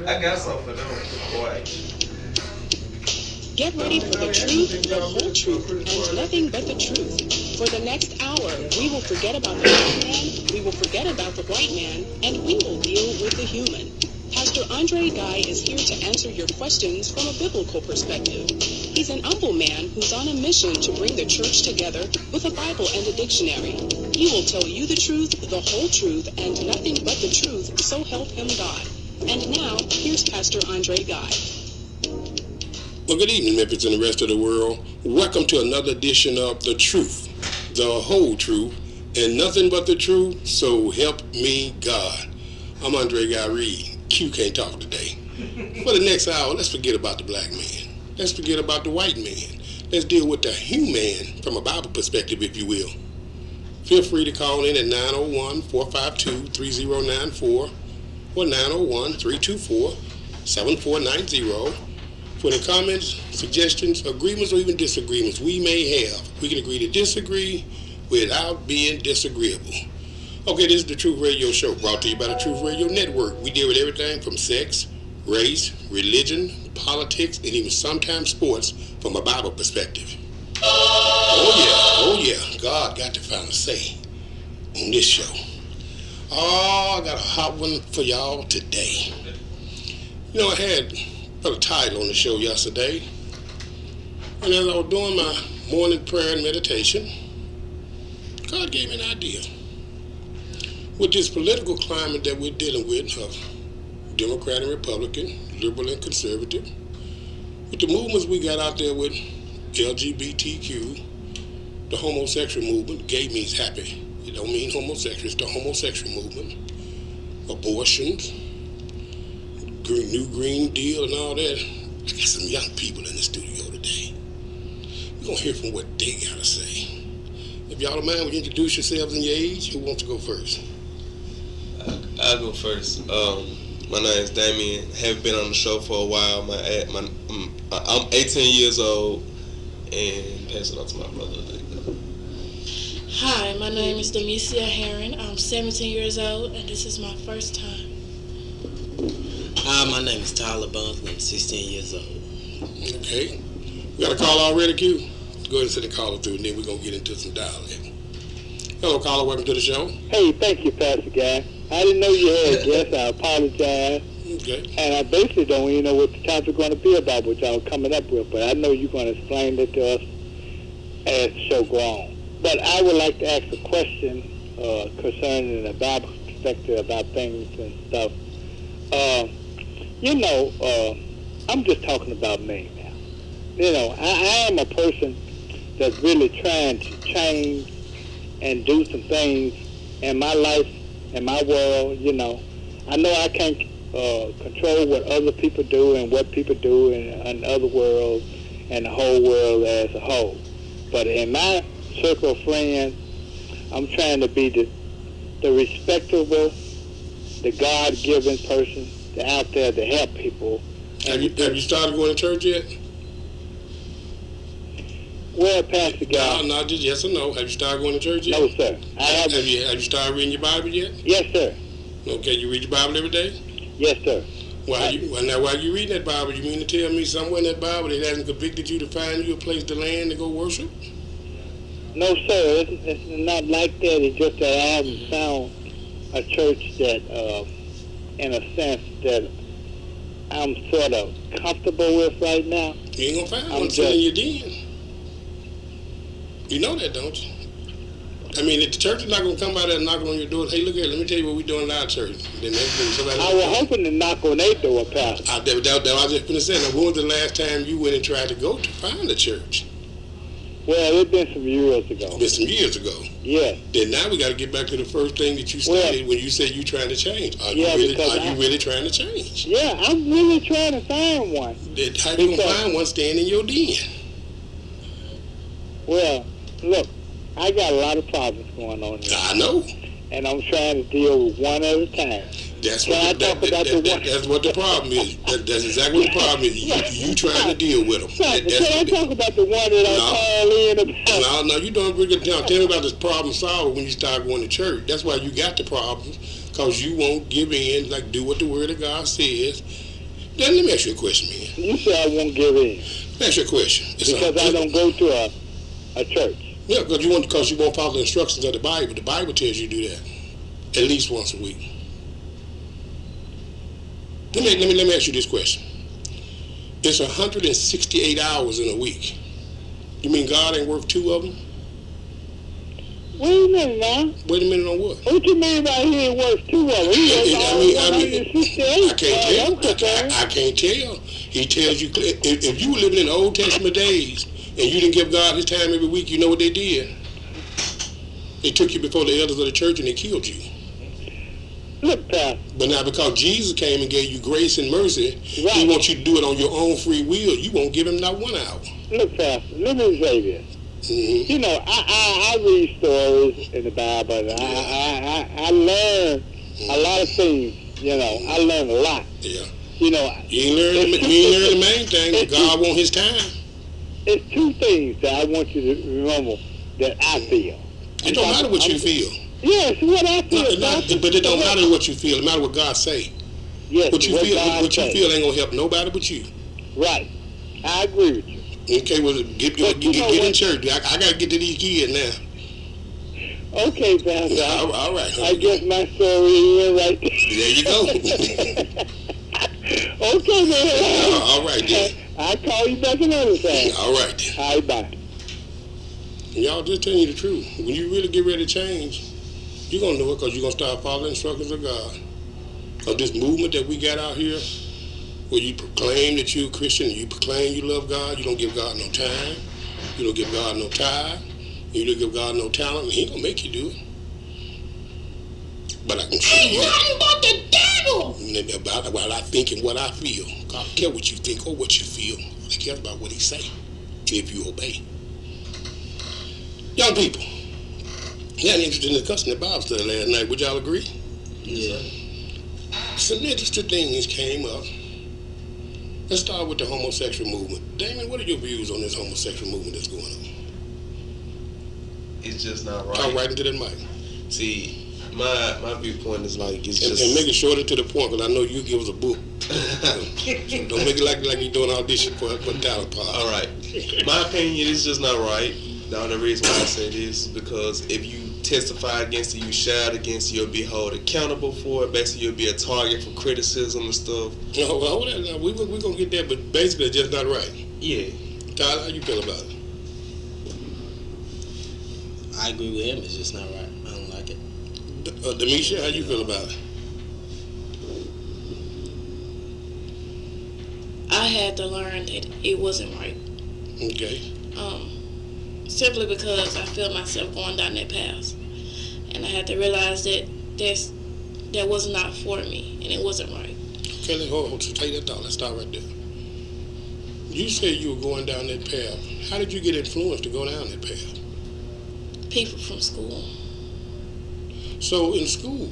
I got something for them. Boy. Get ready for the truth, the whole truth, and nothing but the truth. For the next hour, we will forget about the black man, we will forget about the white man, and we will deal with the human. Pastor Andre Guy is here to answer your questions from a biblical perspective. He's an humble man who's on a mission to bring the church together with a Bible and a dictionary. He will tell you the truth, the whole truth, and nothing but the truth, so help him God. And now, here's Pastor Andre Guy. Well, good evening, Memphis and the rest of the world. Welcome to another edition of The Truth, the whole truth, and nothing but the truth, so help me God. I'm Andre Guy Reed. Q can't talk today. For the next hour, let's forget about the black man. Let's forget about the white man. Let's deal with the human from a Bible perspective, if you will. Feel free to call in at 901-452-3094 or 901-324-7490. For the comments, suggestions, agreements, or even disagreements we may have, we can agree to disagree without being disagreeable. Okay, this is the Truth Radio Show, brought to you by the Truth Radio Network. We deal with everything from sex, race, religion, politics, and even sometimes sports from a Bible perspective. Oh yeah, God got the final say on this show. Oh, I got a hot one for y'all today. You know, I had put a title on the show yesterday, and as I was doing my morning prayer and meditation, God gave me an idea. With this political climate that we're dealing with of Democrat and Republican, liberal and conservative, with the movements we got out there with LGBTQ, the homosexual movement, gay means happy. It don't mean homosexual, it's the homosexual movement, abortions, New Green Deal and all that. I got some young people in the studio today. We're going to hear from what they got to say. If y'all don't mind, would you introduce yourselves and your age? Who wants to go first? I'll go first. My name is Damien. Haven't been on the show for a while. I'm 18 years old, and pass it on to my brother. Hi, my name is Demesia Herron. I'm 17 years old, and this is my first time. Hi, my name is Tyler Bunkley. I'm 16 years old. Okay. We got a call already, Q? Go ahead and send the caller through, and then we're going to get into some dialect. Hello, caller. Welcome to the show. Hey, thank you, Pastor Guy. I didn't know you had a guest. I apologize. Okay. And I basically don't even know what the topic is going to be about, what y'all coming up with, but I know you're going to explain it to us as the show goes on. But I would like to ask a question concerning the Bible perspective about things and stuff. I'm just talking about me now. You know, I am a person that's really trying to change and do some things in my life, in my world, you know. I know I can't control what other people do and what people do in other worlds and the whole world as a whole. But in my circle of friends, I'm trying to be the respectable, the God-given person out there to help people. Have you started going to church yet? Well, Pastor Guy. No, just yes or no. Have you started going to church yet? No, sir. I haven't. Have you started reading your Bible yet? Yes, sir. Okay, you read your Bible every day? Yes, sir. While you reading that Bible, you mean to tell me somewhere in that Bible it hasn't convicted you to find you a place to land to go worship? No, sir. It's not like that. It's just that I haven't found a church that, in a sense, that I'm sort of comfortable with right now. You ain't gonna find one sitting in your den. You know that, don't you? I mean, if the church is not gonna come out there and knock on your door, hey, look here, let me tell you what we're doing in our church. Then somebody. I was hoping to knock on their door, Pastor. I was just gonna say. Now, when was the last time you went and tried to go to find a church? Well, it's been some years ago. It's been some years ago. Yeah. Then now we got to get back to the first thing that you stated when you said you're trying to change. Are you really trying to change? Yeah, I'm really trying to find one. Then how you gonna find one staying in your den? Well, look, I got a lot of problems going on here. I know. And I'm trying to deal with one at a time. That's what the problem is. That's exactly what the problem is. You trying to deal with them. Can I talk about the one that I call in about? No, you don't really tell me about this problem solver when you start going to church. That's why you got the problems, because you won't give in, like do what the Word of God says, Then let me ask you a question, man. You say I won't give in Let me ask you a question. because I don't go to a church. Yeah, because you won't follow the instructions of the Bible. The Bible tells you to do that at least once a week. Let me ask you this question. It's 168 hours in a week. You mean God ain't worked 2 of them? Wait a minute now. Wait a minute on what? What you mean by he ain't worth 2 of them? He was all 168. I can't tell. He tells you, if you were living in the Old Testament days and you didn't give God his time every week, you know what they did? They took you before the elders of the church and they killed you. Look, Pastor. But now because Jesus came and gave you grace and mercy, Right. he wants you to do it on your own free will. You won't give him not 1 hour. Look, Pastor, let me say this. Mm-hmm. You know, I read stories in the Bible, and I learn a lot of things. You know, I learn a lot. Yeah. You know, You ain't learn the main thing, that God wants his time. it's 2 things that I want you to remember that I feel. It don't matter what you feel. Yes, what I feel. But it don't matter what you feel. It matters what God say. Yes, What you feel, God what you say. feel ain't gonna help nobody but you. Right. I agree with you. Okay, well, get in church. I gotta get to these kids now. Okay, Pastor. All right. I guess my story is right there. There you go. Okay, man. All right, then. I'll call you back another time. All right, then. All right, bye. Y'all just telling you the truth. When you really get ready to change, you're going to know it because you're going to start following the instructions of God. Of this movement that we got out here, where you proclaim that you're a Christian, you proclaim you love God, you don't give God no time, you don't give God no time, you don't give God no talent, and he ain't going to make you do it. But I can show you. About the devil! About what I think and what I feel. God don't care what you think or what you feel. He cares about what he say, if you obey. Young people, you had an interesting discussion in the Bible study last night. Would y'all agree? Yeah. Some interesting things came up. Let's start with the homosexual movement. Damon, what are your views on this homosexual movement that's going on? It's just not right. Talk right into that mic. See, my viewpoint is like it's just And make it shorter to the point, because I know you give us a book. So don't make it like you're doing audition for talent part. all right. My opinion is just not right. The only reason why I say this is because if you testify against it, you shout against it, you'll be held accountable for it. Basically, you'll be a target for criticism and stuff. No, well, hold on now. We're going to get that, but basically it's just not right. Yeah. Tyler, how you feel about it? I agree with him. It's just not right. I don't like it. Demisha, how you feel about it? I had to learn that it wasn't right. Okay. Simply because I feel myself going down that path. And I had to realize that that was not for me, and it wasn't right. Okay, hold on. So take that down. Let's start right there. You said you were going down that path. How did you get influenced to go down that path? People from school. So in school,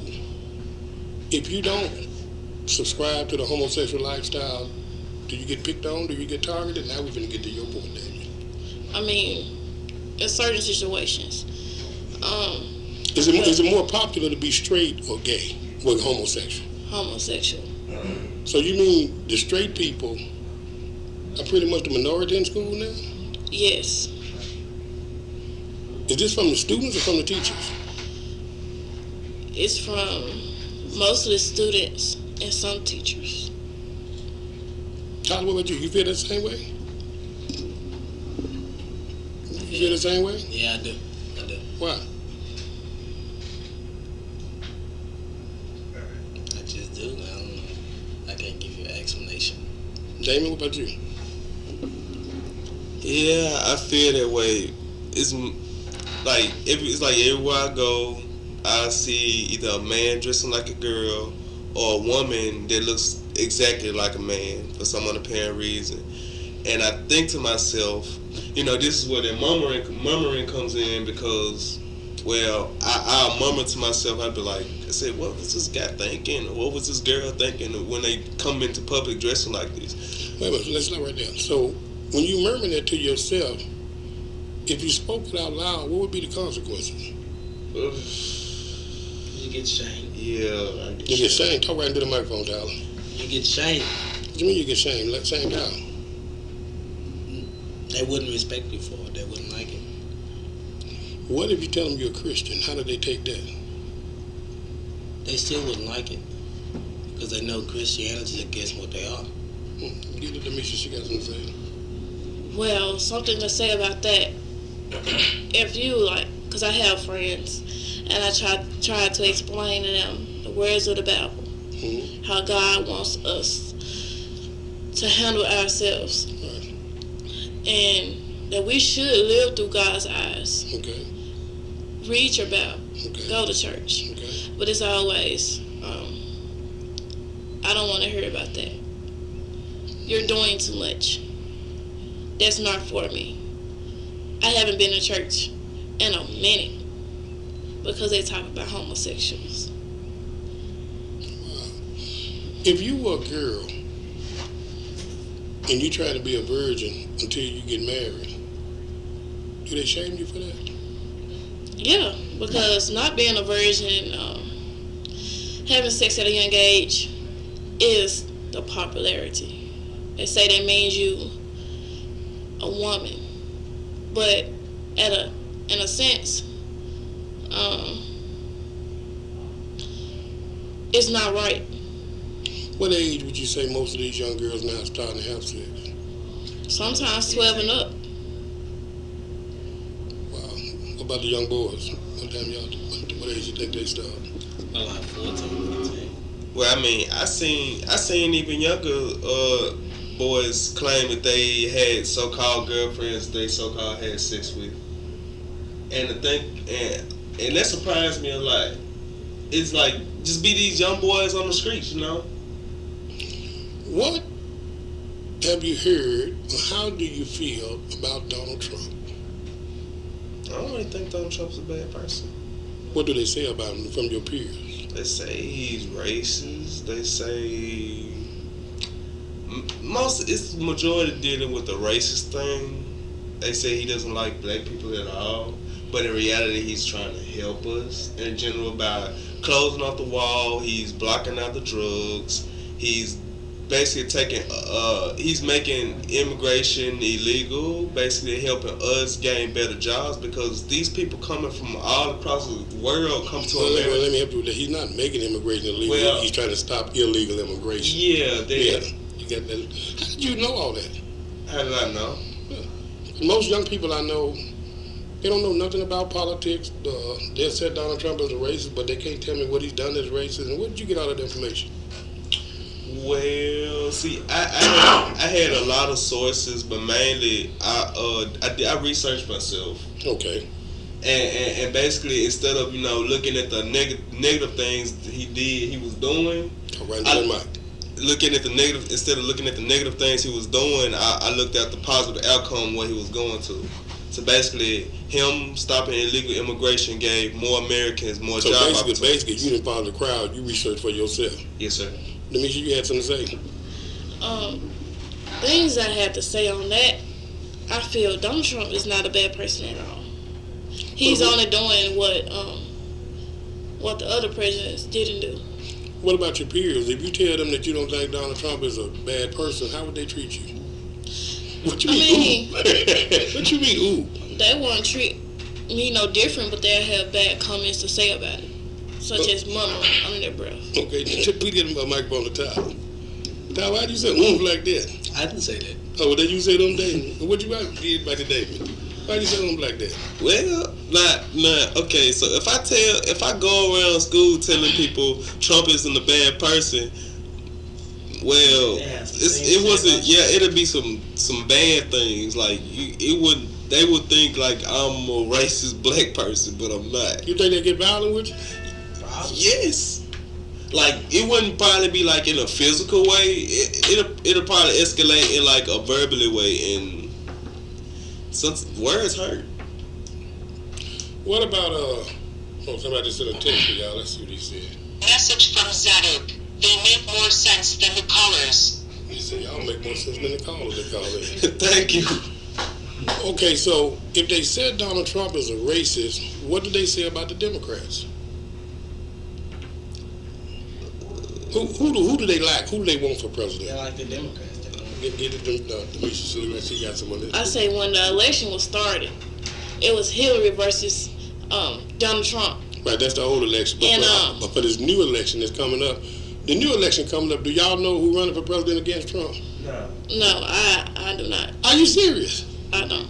if you don't subscribe to the homosexual lifestyle, do you get picked on? Do you get targeted? Now we're going to get to your point, Damien. I mean, in certain situations. Is it more popular to be straight or gay? Well, homosexual. Homosexual. So you mean the straight people are pretty much the minority in school now? Yes. Is this from the students or from the teachers? It's from mostly students and some teachers. Tyler, what about you? You feel the same way? You feel the same way? Yeah, I do. Why? I just do. I don't know. I can't give you an explanation. Damon, what about you? Yeah, I feel that way. It's like everywhere I go, I see either a man dressing like a girl or a woman that looks exactly like a man for some unapparent reason. And I think to myself, this is where that murmuring comes in because, well, I'll murmur to myself. I'd be like, I said, what was this guy thinking? Or what was this girl thinking when they come into public dressing like this? Wait a minute, let's stop right there. So when you murmur that to yourself, if you spoke it out loud, what would be the consequences? You get shamed. Yeah. You get shamed. Talk right into the microphone, Tyler. You get shamed. What do you mean you get shamed? Like shamed out? They wouldn't respect you for it. They wouldn't like it. What if you tell them you're a Christian? How do they take that? They still wouldn't like it because they know Christianity is against what they are. Give it to Misha. She got something to say. Well, something to say about that. If you because I have friends, and I try to explain to them the words of the Bible, how God wants us to handle ourselves, Right. and that we should live through God's eyes. Okay. Read your Bible, Okay. go to church, Okay. but it's always, I don't want to hear about that. You're doing too much. That's not for me. I haven't been to church in a minute because they talk about homosexuals. If you were a girl and you try to be a virgin until you get married, do they shame you for that? Yeah, because not being a virgin, having sex at a young age is the popularity. They say that means you a woman, but in a sense, it's not right. What age would you say most of these young girls now are starting to have sex? Sometimes 12 and up. Wow. What about the young boys? What age you think they start? Well, like 14, 15. Well, I mean, I seen even younger boys claim that they had so-called girlfriends they so-called had sex with, and and that surprised me a lot. It's like just be these young boys on the streets, you know. What have you heard, or how do you feel about Donald Trump? I don't really think Donald Trump's a bad person. What do they say about him from your peers? They say he's racist. They say it's majority dealing with the racist thing. They say he doesn't like black people at all, but in reality, he's trying to help us in general by closing off the wall. He's blocking out the drugs. He's basically he's making immigration illegal, basically helping us gain better jobs because these people coming from all across the world come to America. Well, let me help you with that. He's not making immigration illegal. Well, he's trying to stop illegal immigration. Yeah, You got that. How did you know all that? How did I know? Most young people I know, they don't know nothing about politics. They said Donald Trump is a racist, but they can't tell me what he's done that's racist. And where did you get all that information? Well, see, I had a lot of sources, but mainly I researched myself. Okay. And basically, instead of looking at the negative things he was doing, looking at the negative instead of looking at the negative things he was doing, I looked at the positive outcome what he was going to. So basically, him stopping illegal immigration gave more Americans more job opportunities. So basically, you didn't follow the crowd. You researched for yourself. Yes, sir. Demisha, you had something to say? Things I had to say on that, I feel Donald Trump is not a bad person at all. He's only doing what the other presidents didn't do. What about your peers? If you tell them that you don't think Donald Trump is a bad person, how would they treat you? What you mean, ooh? What you mean, ooh? They won't treat me no different, but they'll have bad comments to say about it, such as mama under their breath. Okay, we get him a microphone to Tyler. Tyler, why did you say ooh like that? I didn't say that. Oh, well, then you said on David. What you did back to David? Why did you say ooh like that? Well, okay, so if I go around school telling people Trump isn't a bad person, well, it wasn't. Yeah, it'll be some bad things. Like they would think like I'm a racist black person, but I'm not. You think they get violent with you? Yes. Like it wouldn't probably be like in a physical way. It'll probably escalate in like a verbally way, and words hurt. What about somebody just sent a text for y'all. Let's see what he said. Message from Zadok. They make more sense than the colors. He said, y'all make more sense than the callers they call it. Thank you. Okay, so if they said Donald Trump is a racist, what do they say about the Democrats? Who do they like? Who do they want for president? They like the Democrats. Get it to she got some of this. I say when the election was started, it was Hillary versus Donald Trump. Right, that's the old election. But, And, but for this new election that's coming up, the new election coming up, do y'all know who running for president against Trump? No, I do not. Are you serious? I don't.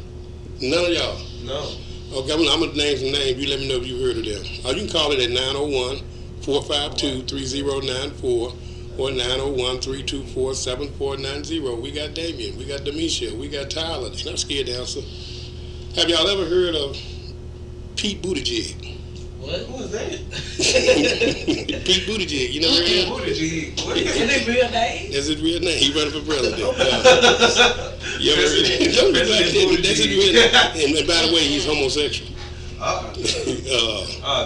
None of y'all? No. Okay, I'm going to name some names. You let me know if you heard of them. You can call it at 901-452-3094 or 901-324-7490. We got Damien. We got Demisha. We got Tyler. They're not scared to answer. Have y'all ever heard of Pete Buttigieg? What was that? Pete Buttigieg. You never heard of him? Buttigieg. What Is it real name? That's his real name. He running for president. You ever heard of him? That's his real name. And by the way, he's homosexual.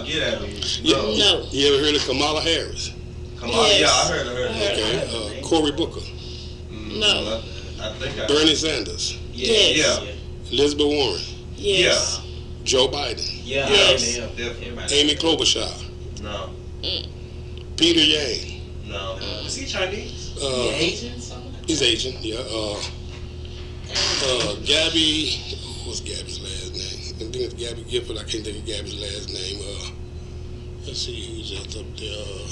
Get at me. No. You ever heard of Kamala Harris? Kamala, Yes. yeah, I heard of her. Okay. Cory Booker. No. I think I. Bernie Sanders. Yes. Yeah. Elizabeth Warren. Yes. Joe Biden. Yeah. Yes. Definitely. Amy Klobuchar. No. Peter Yang. No. Is he Chinese? Asian something? He's Asian, yeah. Gabby, what's Gabby's last name? I think it's Gabby Gifford. I can't think of Gabby's last name. Let's see who's just up there.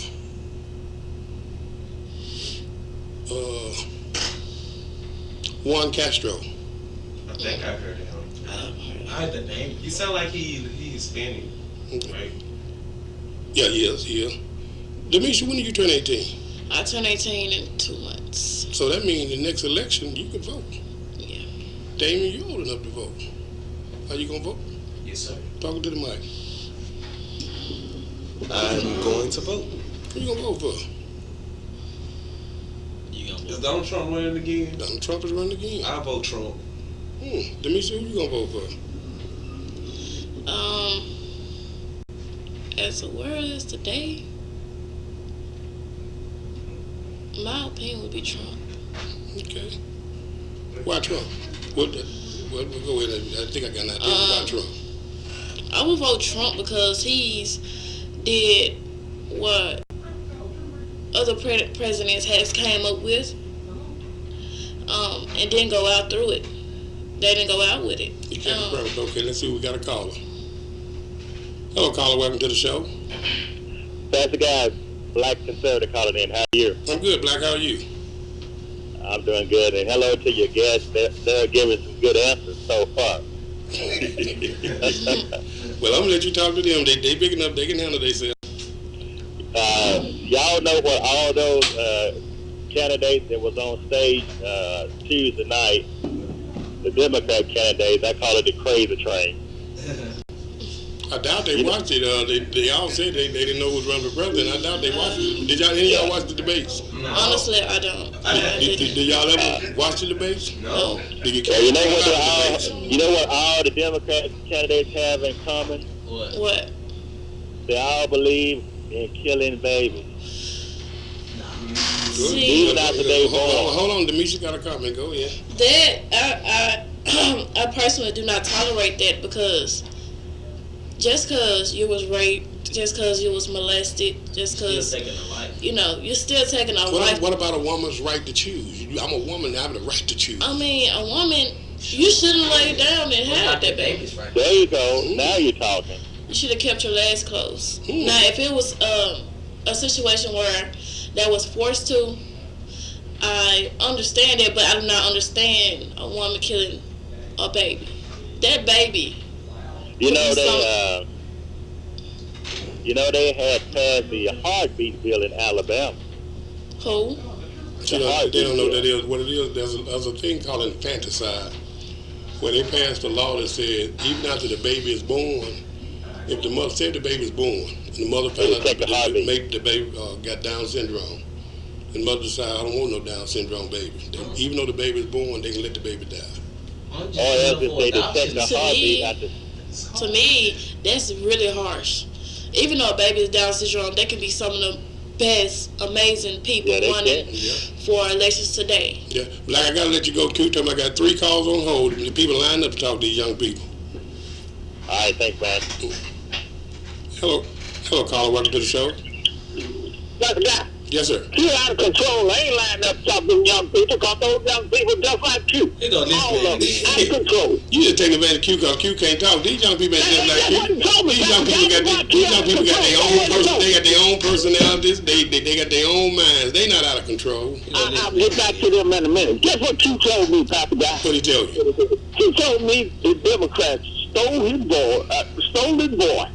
Juan Castro. I think I heard of him. I heard the name. He sound like he's Hispanic, right? Yeah, he is. Demisha, when did you turn 18? I turn 18 in 2 months. So that means the next election you can vote. Yeah. Damien, you're old enough to vote. Are you going to vote? Yes, sir. Talking to the mic. I'm going to vote. Who you going to vote for? You gonna Is vote? Donald Trump running again? Donald Trump is running again. I vote Trump. Demisha, who you going to vote for? As the world is today, my opinion would be Trump. Okay. Why Trump? Well, go ahead. I think I got an idea. Why Trump? I would vote Trump because he's did what other presidents has came up with, and didn't go out through it. They didn't go out with it. You can't be perfect. Okay, let's see. We got a caller. Hello, caller. Welcome to the show. Pastor guys, Black Conservative calling in. How are you? I'm good, Black. How are you? I'm doing good. And hello to your guests. They're giving some good answers so far. Well, I'm gonna let you talk to them. They big enough. They can handle themselves. Y'all know what all those candidates that was on stage Tuesday night, the Democrat candidates, I call it the crazy train. I doubt they watched it. They all said they didn't know who was running for president. I doubt they watched it. Did any of y'all watch the debates? No. Honestly, I don't. Did y'all ever watch the debates? No. Did you Well, care you know about what the debates? you know what all the Democrat candidates have in common? What? They all believe in killing babies. See, Even after they born. Hold on, Demisha got a comment. Go ahead. that I personally do not tolerate that because just because you was raped, just because you was molested, just because taking a life. you're still taking a life. What about a woman's right to choose? I'm a woman. I have the right to choose. I mean, a woman, you shouldn't lay down and have that baby. babies right There you go. Now you're talking. You should have kept your legs closed. Now, if it was a situation where that was forced to, I understand it, but I do not understand a woman killing a baby. That baby. You know they had passed the heartbeat bill in Alabama. Who? They don't know what it is. There's a thing called infanticide, where they passed a law that said even after the baby is born, if the mother said the baby is born and the mother found out that the baby got Down syndrome, and the mother decided I don't want no Down syndrome baby, even though the baby is born, they can let the baby die. Or else if they detect the heartbeat after. To me, that's really harsh. Even though a baby is Down syndrome, they can be some of the best, amazing people running for elections today. Yeah, Black, I gotta let you go. Q, I got 3 calls on hold. The people lined up to talk to these young people. All right, thanks, man. Hello, caller. Welcome to the show. Yes, sir. You're out of control. I ain't lying up talking young people, because those young people just like you. Here go this All man of them again. out of control. You just take advantage of Q because Q can't talk. These young people ain't just like Q. These young people got their own person. They got their own personalities. They got their own minds. They not out of control. I'll get back to them in a minute. Guess what Q told me, Papa Guy? What he tell you? He told me the Democrats stole his boy.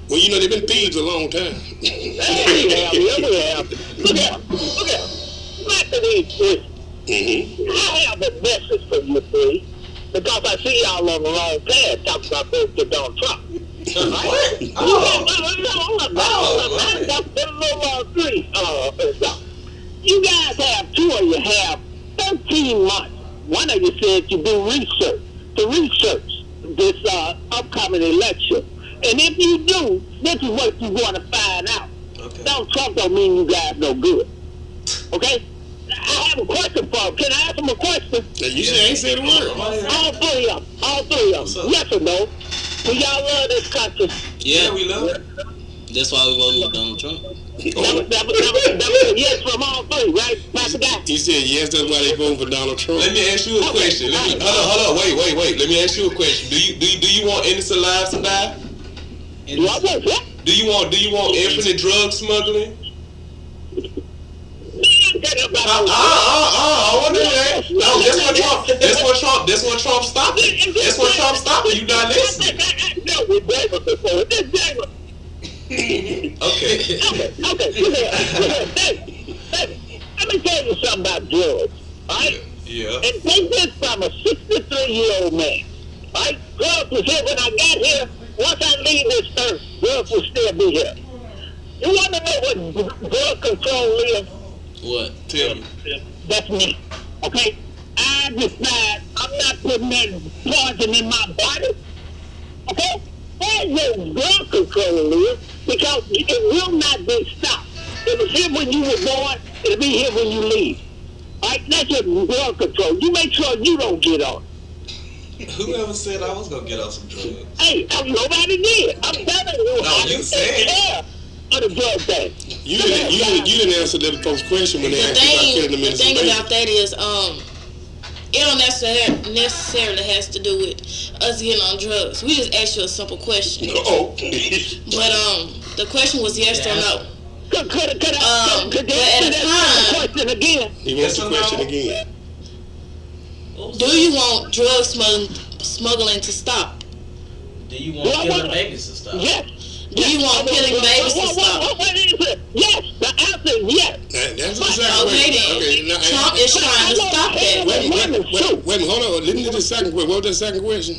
Well, you know they've been thieves a long time. Yeah, we have. Look at him. Back to these three. I have a message for you three, because I see y'all on the wrong path talking about voting for Donald Trump. What? You guys have, two of you have 13 months. One of you said you do research this upcoming election. And if you do, this is what you're going to find out. Okay. Donald Trump don't mean you guys no good. Okay? I have a question for him. Can I ask him a question? You ain't said a word. All three of them. Yes or no? Do y'all love this country? Yeah, we love it. That's why we voted for Donald Trump. That was a yes from all three, right, Pastor Guy? He said yes. That's why they voting for Donald Trump. Let me ask you a question. Hold on. Wait. Let me ask you a question. Do you want innocent lives to die? Do I want what? Do you want infinite drug smuggling? I want to hear that. No, that's what Trump stopped it. That's what Trump stopped it. You not listening. No, we never before. This never. Okay. Let me tell you something about drugs, right? Yeah. And take this from a 63-year-old man, right? Drugs was here when I got here. Once I leave this earth, drugs will still be here. You want to know what drug control is? What? Tell me. That's me, okay? I decide I'm not putting that poison in my body, okay? That's what drug control is, because it will not be stopped. It was here when you were born, it'll be here when you leave. All right, that's your drug control. You make sure you don't get on. Whoever said I was gonna get on some drugs? Hey, nobody did. I'm telling you. No, you said. Care of the drug thing. You didn't answer that folks' question when they asked you about killing the The minister. thing about that is, it don't necessarily has to do with us getting on drugs. We just asked you a simple question. Oh. But the question was yes or no. Could but at the time, question again? He wants the question again. do you want drug smuggling to stop? Do you want killing babies to stop? Yes. Do you want killing babies to stop? Yes. The answer is yes. That's the second Okay question. then. Trump is trying to stop that. Wait, hold on. Listen to the second question. What was the second question?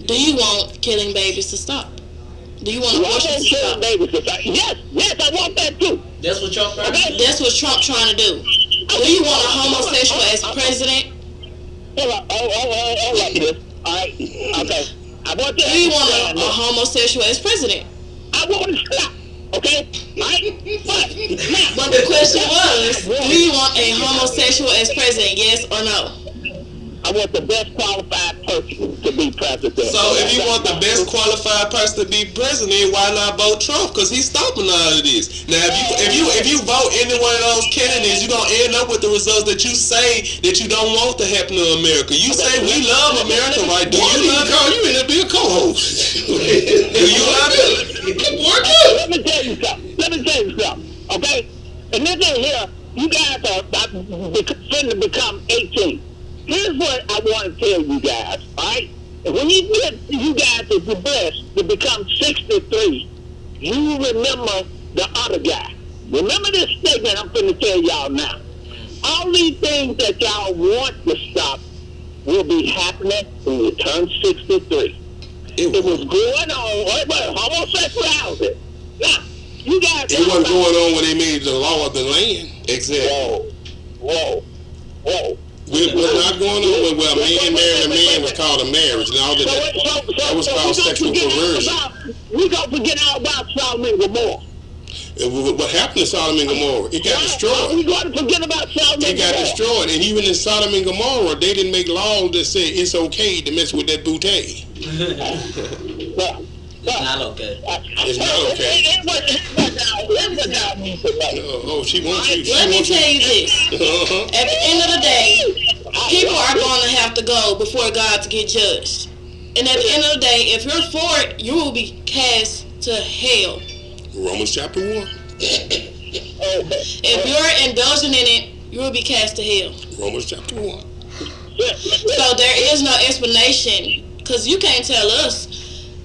Do you want killing babies to stop? Do you want abortion to stop? Yes, I want that too. That's what Trump trying to do? That's what Trump trying to do. Do you want a homosexual as president? Hold up, miss. All right. Okay. I want that. Do you want a homosexual as president? I want to stop. Okay? All right? But the question was, do you want a homosexual as president, yes or no? I want the best qualified person to be president. So if you want the best qualified person to be president, why not vote Trump? Because he's stopping all of this. Now, if you vote any one of those candidates, you're gonna end up with the results that you say that you don't want to happen to America. You say we love America, right? Do you love it? You end up being a co-host. Do you love it? Let me tell you something. Okay? And this in here, you guys are finna become 18. Here's what I want to tell you guys, all right? And when you guys is blessed to become 63, you remember the other guy. Remember this statement I'm going to tell y'all now. All these things that y'all want to stop will be happening when you turn 63. It was going on, homosexuality. Now, you guys... It wasn't going on when they made the law of the land. Exactly. Whoa. We're not going on where a man married a man was called a marriage. And all that was called sexual perversion. We're going to forget all about Sodom and Gomorrah. What happened to Sodom and Gomorrah? It got destroyed. We're going to forget about Sodom and Gomorrah. It got destroyed. And even in Sodom and Gomorrah, they didn't make laws that said it's okay to mess with that bouteille. It's not okay. It's not okay. Oh, she wants you. Let me tell you this. At the end of the day, people are going to have to go before God to get judged. And at the end of the day, if you're for it, you will be cast to hell. Romans chapter 1. If you're indulging in it, you will be cast to hell. Romans chapter 1. So there is no explanation, because you can't tell us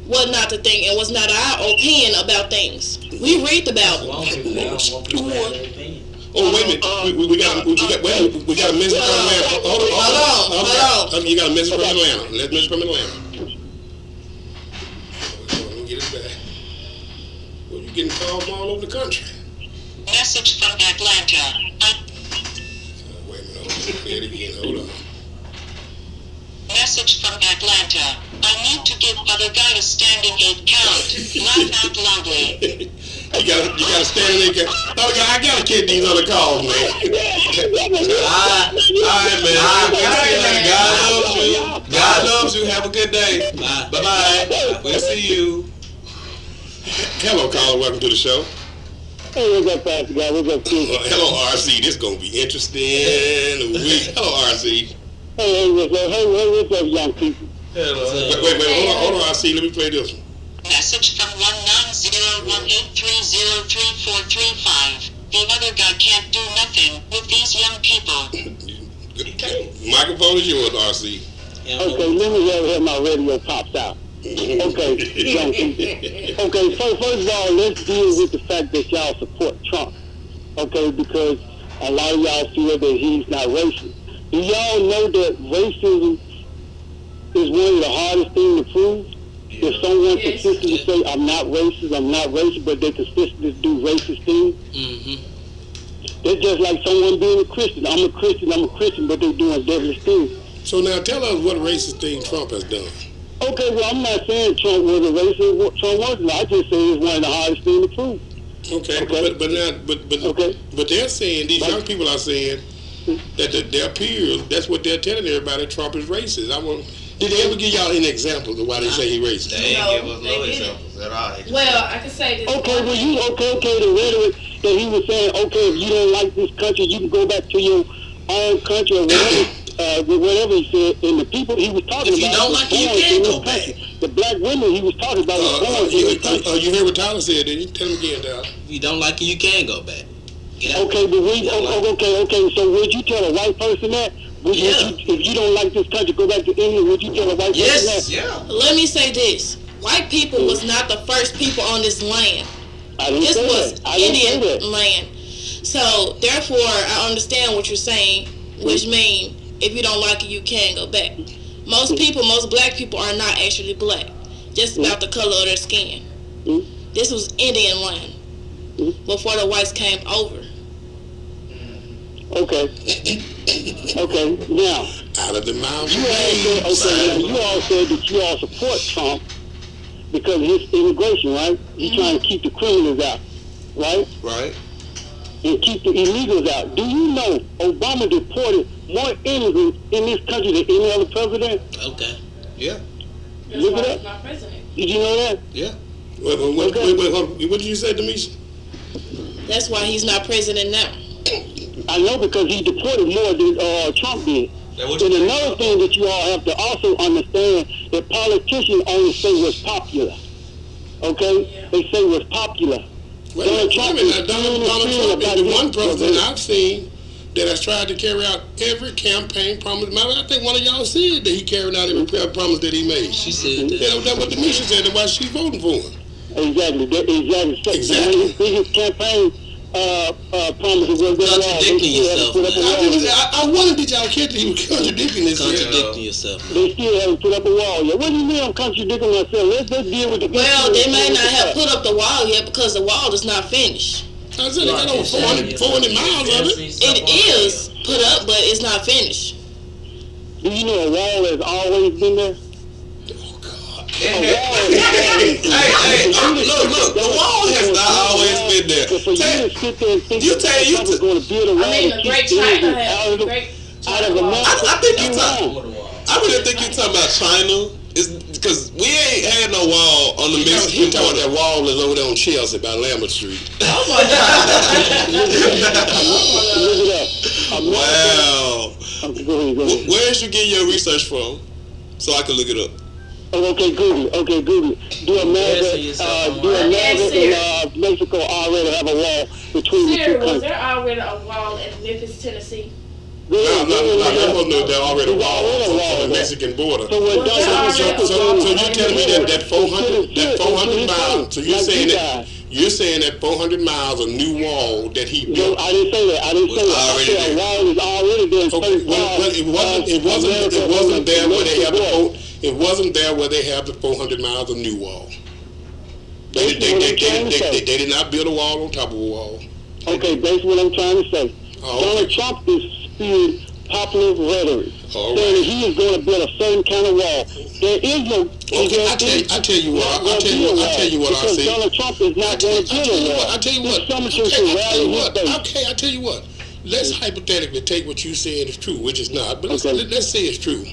what not to think and what's not our opinion about things. We read the Bible. Romans chapter 1. Oh, wait a minute. We got a message from Atlanta. Hold on. You got a message from Atlanta. Let's message from Atlanta. Let me get it back. Well, you're getting calls from all over the country. Message from Atlanta. Wait a minute. Say it again. Hold on. Message from Atlanta. I need to give other guy a standing 8 count. Laugh out loudly. You gotta stand in there. Oh, I gotta get these other calls, man. All right, man. God loves you. Have a good day. Bye-bye. We'll see you. Hello, caller. Welcome to the show. Hey, what's up, Pastor guy? What's up, Steve? Hello, RC. This is gonna be interesting. Hello, RC. Hey, what's up, young people? Hello. Wait, hold on, RC. Let me play this one. Message from 19018303435. The other guy can't do nothing with these young people. Microphone is yours, RC. Okay, let me have my radio pops out. Okay, young people. Okay, first of all, let's deal with the fact that y'all support Trump. Okay, because a lot of y'all feel that he's not racist. Do y'all know that racism is one of the hardest things to prove? If someone consistently say, I'm not racist, but they consistently do racist things. Mm-hmm. It's just like someone being a Christian. I'm a Christian, but they're doing devilish things. So now tell us what racist thing Trump has done. Okay, well, I'm not saying Trump was a racist. Trump wasn't. I just say it's one of the hardest things to prove. Okay. But they're saying, these young people are saying that their peers, that's what they're telling everybody, Trump is racist. Did they ever give y'all any examples of why they say he's racist? They ain't give us no examples at all. Well, I can say this. Okay, well, the rhetoric that he was saying, okay, if you don't like this country, you can go back to your own country or whatever he said. And the people he was talking about, if you don't like it, you can't go back. The black women he was talking about was born in this country. You heard what Tyler said, didn't you? Tell him again, Tyler. If you don't like it, you can go back. Get out. Okay, but so would you tell a white person that? If you don't like this country, go back to England. Would you tell a white person that? Yeah. Let me say this. White people was not the first people on this land. This was Indian land. So, therefore, I understand what you're saying, which means if you don't like it, you can go back. Most black people are not actually black, just about the color of their skin. This was Indian land before the whites came over. Okay, now, Out of the mouth. you all said that you all support Trump because of his immigration, right? He's trying to keep the criminals out, right? Right. And keep the illegals out. Do you know Obama deported more immigrants in this country than any other president? Okay. Yeah. Look it up. Not president. Did you know that? Yeah. Wait, hold on. What did you say, Demisha? That's why he's not president now. I know because he deported more than Trump did. And another thing that you all have to also understand, that politicians only say what's popular. Okay? They say what's popular. Donald Trump is the one president I've seen that has tried to carry out every campaign promise. I think one of y'all said that he carried out every promise that he made. She said that. That's what Demisha said. That's why she's voting for him. Exactly. His campaign promises was contradicting yourself, man. I wondered, did y'all catch that he was contradicting himself? Contradicting yourself. They still haven't put up a wall yet. What do you mean I'm contradicting myself? Let's deal with the... Well, they may not have put up the wall yet because the wall is not finished. I said they got over 400 miles of it. It is put up, but it's not finished. Do you know a wall has always been there? Hey, look, the wall has not always been there. For you to sit there and think that Trump's going to build a wall and keep America. I really think you're talking about China It's because we ain't had no wall on the He Mexican thought border. that wall is over there on Chelsea by Lambert Street. Oh my God. Look it up. Wow. Okay, go ahead. Where did you get your research from? So I can look it up. Oh, okay, Google. Okay, Google. Do America and Mexico already have a wall between the two Siri, was countries? there already a wall in Memphis, Tennessee? No, there wasn't there already a wall on the Mexican border. So when So you're telling me that 400 miles? So you're saying that 400 miles of new wall that he No, built? I didn't say that. I said a wall is already there. Okay, well, it wasn't there where they have it wasn't there where they have the 400 miles of new wall. They did not build a wall on top of a wall. Okay, that's what I'm trying to say. Donald Trump is spewing popular rhetoric, saying that he is going to build a certain kind of wall. There is no. Okay, I tell you what I see. Because Donald Trump is not going to build a wall. I tell you what. Okay, I tell you what. Let's hypothetically take what you said is true, which is not, but let's say it's true.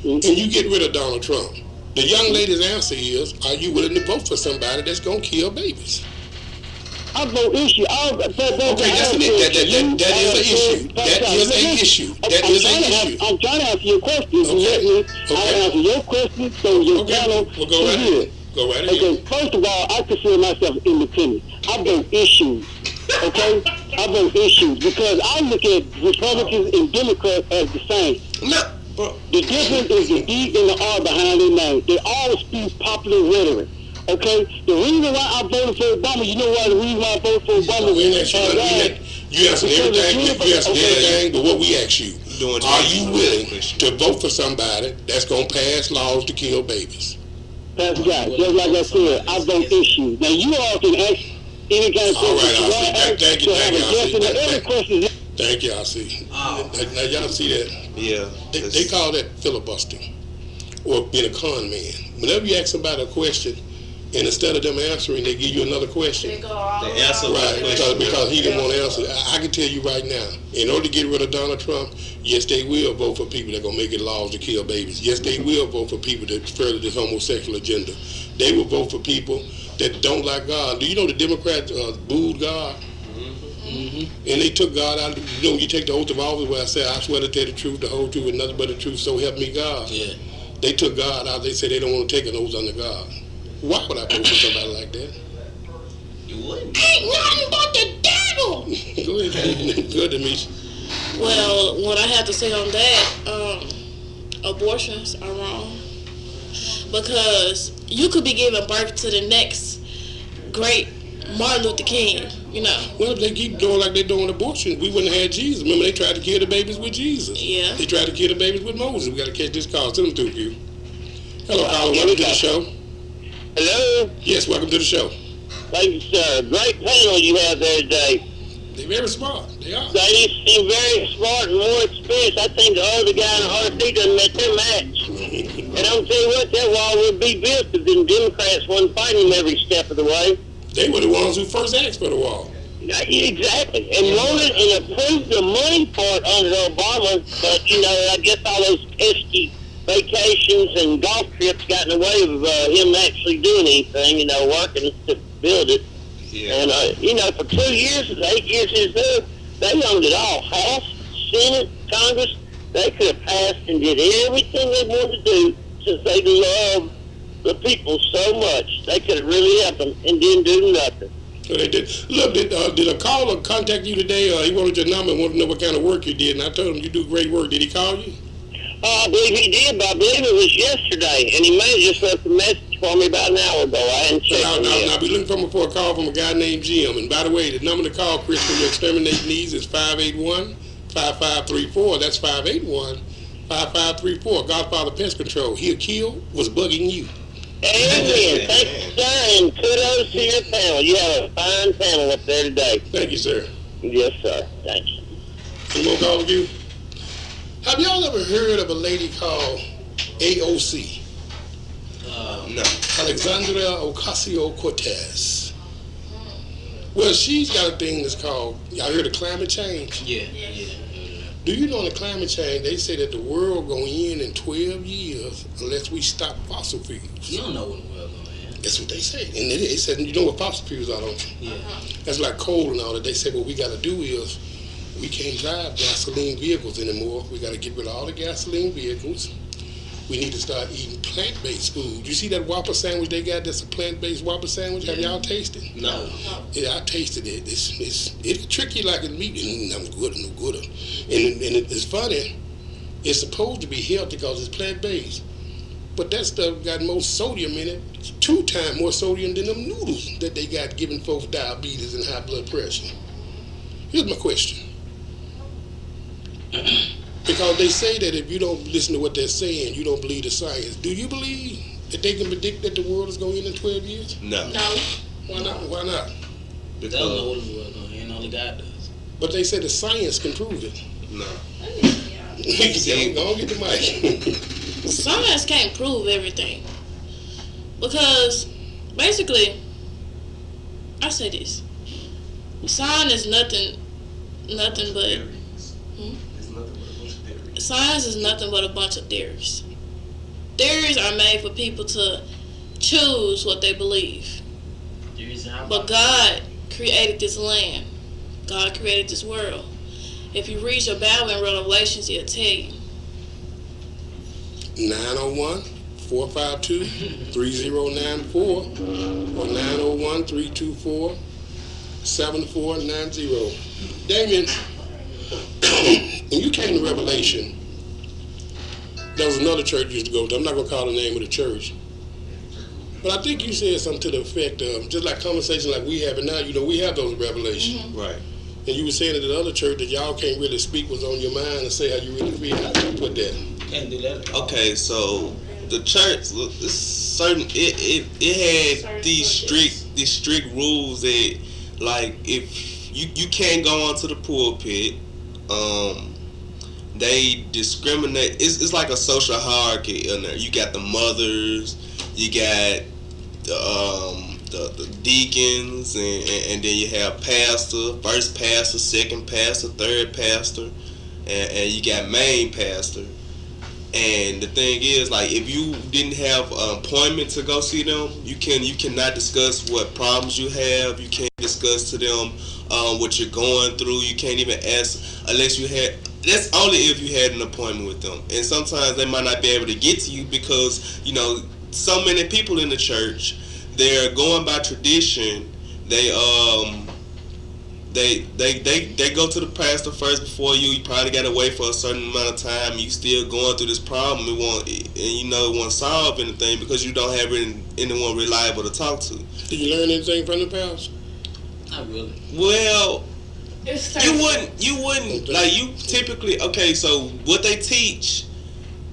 And you get rid of Donald Trump. The young lady's answer is, are you willing to vote for somebody that's going to kill babies? I vote issue. Okay, that's an issue. That is an issue. That is an issue. I'm trying to answer your question. I'll answer your question so your panel well, go right ahead. Go right ahead. Okay, first of all, I consider myself independent. I vote issues. Okay? I vote issues because I look at Republicans and Democrats as the same. No. The difference is the D and the R behind their name. They all speak popular rhetoric. Okay? The reason why I voted for Obama, you know why the reason why I voted for Obama you answered everything, but what we asked you, are you willing to vote for somebody that's going to pass laws to kill babies? That's right. Just like I said, I vote issues. Now, you all can ask any kind of question. All right, thank you. Thank you, I see. Now, y'all see that? Yeah. They call that filibustering or being a con man. Whenever you ask somebody a question, and instead of them answering, they give you another question. They answer right, because he didn't want to answer. I can tell you right now, in order to get rid of Donald Trump, yes, they will vote for people that are going to make it laws to kill babies. Yes, they will vote for people that further this homosexual agenda. They will vote for people that don't like God. Do you know the Democrats booed God? And they took God out. You know, you take the oath of office where I say, I swear to tell the truth, the whole truth, and nothing but the truth, so help me God. Yeah. They took God out. They said they don't want to take an oath under God. Why would I vote for somebody like that? You wouldn't. Ain't nothing but the devil. Go ahead. Good to meet you. Well, what I have to say on that, abortions are wrong. Because you could be giving birth to the next great Martin Luther King, you know. Well, if they keep doing like they're doing abortion, we wouldn't have had Jesus. Remember, they tried to kill the babies with Jesus. Yeah. They tried to kill the babies with Moses. We got to catch this call. Send them through you. Hello, caller. Welcome to the show. Hello? Yes, welcome to the show. Thank you, sir. Great panel you have there today. They're very smart. They are. They seem very smart and more experienced. I think the other guy in the RC doesn't met their match. And I'm tell you what, that wall would be built if the Democrats wasn't fighting him every step of the way. They were the ones who first asked for the wall. Exactly. And voted and approved the money part under Obama, but, you know, I guess all those pesky vacations and golf trips got in the way of him actually doing anything, you know, working to build it. Yeah. And, you know, for 2 years, 8 years is there, they owned it all. House, Senate, Congress, they could have passed and did everything they wanted to do since they love the people so much. They could have really helped them and didn't do nothing. So they did. Look, did a caller contact you today? He wanted your number and wanted to know what kind of work you did. And I told him you do great work. Did he call you? I believe he did, but I believe it was yesterday. And he may have just left a message for me about an hour ago. I hadn't checked it yet. I'll be looking for a call from a guy named Jim. And by the way, the number to call, Chris, for your exterminate needs is 581-5534. That's 581-5534. Godfather Pest Control. He'll kill was bugging you. Amen. Thank you, sir, and kudos to your panel. You have a fine panel up there today. Thank you, sir. Yes, sir. Thank you. Some more calls with you. Have y'all ever heard of a lady called AOC? No. Alexandria Ocasio-Cortez. Well, she's got a thing that's called, y'all heard of climate change? Yeah. Do you know in the climate change, they say that the world going to end in 12 years unless we stop fossil fuels. You don't know when the world gonna end. That's what they say. And they said, you know what fossil fuels are, don't you? Yeah. That's like coal and all that. They say what we got to do is we can't drive gasoline vehicles anymore. We got to get rid of all the gasoline vehicles. We need to start eating plant-based food. You see that Whopper sandwich they got? That's a plant-based Whopper sandwich. Have y'all tasted? No. Yeah, I tasted it. It'll trick you like a meat. No good, no good. And it's funny. It's supposed to be healthy because it's plant-based. But that stuff got more sodium in it, 2 times more sodium than them noodles that they got giving folks diabetes and high blood pressure. Here's my question. Because they say that if you don't listen to what they're saying, you don't believe the science. Do you believe that they can predict that the world is going to end in 12 years? No. No. Why not? Why not? They don't know when the world gonna end. Only God does. But they say the science can prove it. No. Go get the mic. Science can't prove everything. Because, basically, I say this. Science is nothing but... Science is nothing but a bunch of theories. Theories are made for people to choose what they believe. But God created this land. God created this world. If you read your Bible in Revelations, He'll tell you. 901-452-3094 or 901-324-7490. Damien, when you came to Revelation, there was another church you used to go to. I'm not going to call the name of the church. But I think you said something to the effect of, just like conversation like we have it now, we have those revelations. Mm-hmm. Right. And you were saying at the other church that y'all can't really speak what's on your mind and say how you really feel. How do you put that? Can't do that. Okay, so the church, it's certain. It had these strict rules that, like, if you can't go onto the pulpit. They discriminate. It's like a social hierarchy in there. You got the mothers, you got the deacons, and then you have pastor, first pastor, second pastor, third pastor, and you got main pastor. And the thing is, like, if you didn't have an appointment to go see them, you cannot discuss what problems you have. You can't discuss to them what you're going through. You can't even ask unless you had. That's only if you had an appointment with them. And sometimes they might not be able to get to you because so many people in the church, they're going by tradition. They go to the pastor first before you. You probably got to wait for a certain amount of time. You still going through this problem. It won't solve anything because you don't have anyone reliable to talk to. Did you learn anything from the pastor? Not really. Well, you wouldn't like you typically. Okay, so what they teach,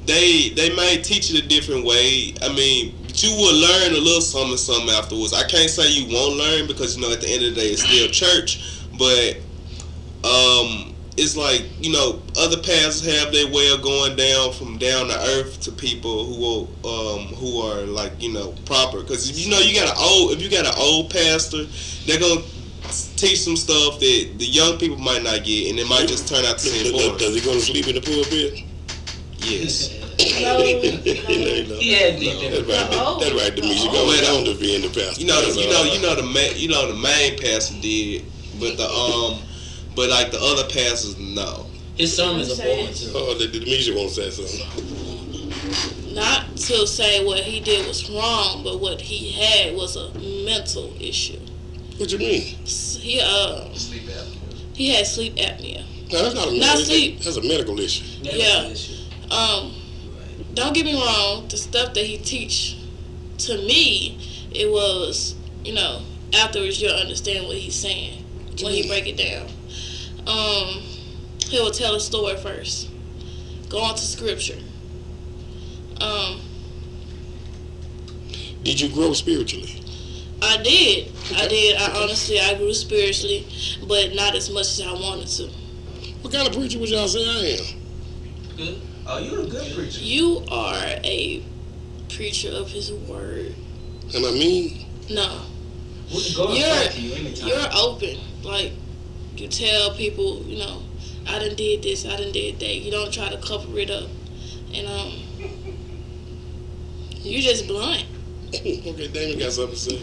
they might teach it a different way. I mean, but you will learn a little something afterwards. I can't say you won't learn because at the end of the day it's still church. But it's like other pastors have their way of going down from down to earth to people who are like proper. Because if you got an old pastor, they're gonna teach some stuff that the young people might not get, and it might just turn out to seem boring. Does he go to sleep in the pulpit? Yes. No. Yeah, that's right. Demetri, go on to be in the pastor. The main pastor did, but but like the other pastors, no. His sermons are boring too. Oh, Demetri won't say something. Not to say what he did was wrong, but what he had was a mental issue. What you mean? He had sleep apnea. No, that's not a medical issue. That's a medical issue. Yeah. Don't get me wrong. The stuff that he teach, to me, it was afterwards you'll understand what he's saying when he break it down. He will tell a story first. Go on to scripture. Did you grow spiritually? I did. Okay. I grew spiritually, but not as much as I wanted to. What kind of preacher would y'all say I am? Good. Oh, you're a good preacher. You are a preacher of His word. Am I mean? No. We can go and talk to you anytime. You're open. Like, you tell people, I done did this, I done did that. You don't try to cover it up. And you just blunt. Okay, Damon got something to say.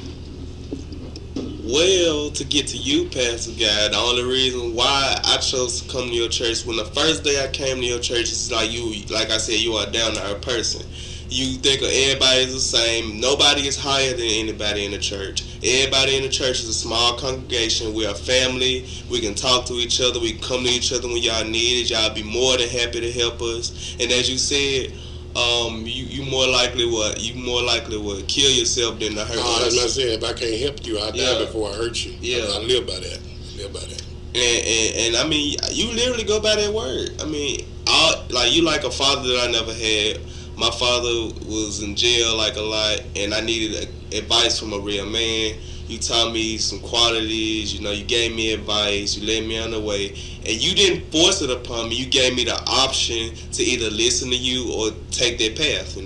Well, to get to you, Pastor Guy, the only reason why I chose to come to your church, when the first day I came to your church, it's like like I said, you are a down-to-earth person. You think of everybody is the same. Nobody is higher than anybody in the church. Everybody in the church is a small congregation. We're a family. We can talk to each other. We can come to each other when y'all need it. Y'all be more than happy to help us. And as you said, you more likely would kill yourself than to hurt Oh, us. that's not saying if I can't help you, I'll die before I hurt you. Yeah. I live by that. And I mean, you literally go by that word. I mean, you like a father that I never had. My father was in jail like a lot, and I needed advice from a real man. You taught me some qualities, you gave me advice, you led me on the way, and you didn't force it upon me. You gave me the option to either listen to you or take that path,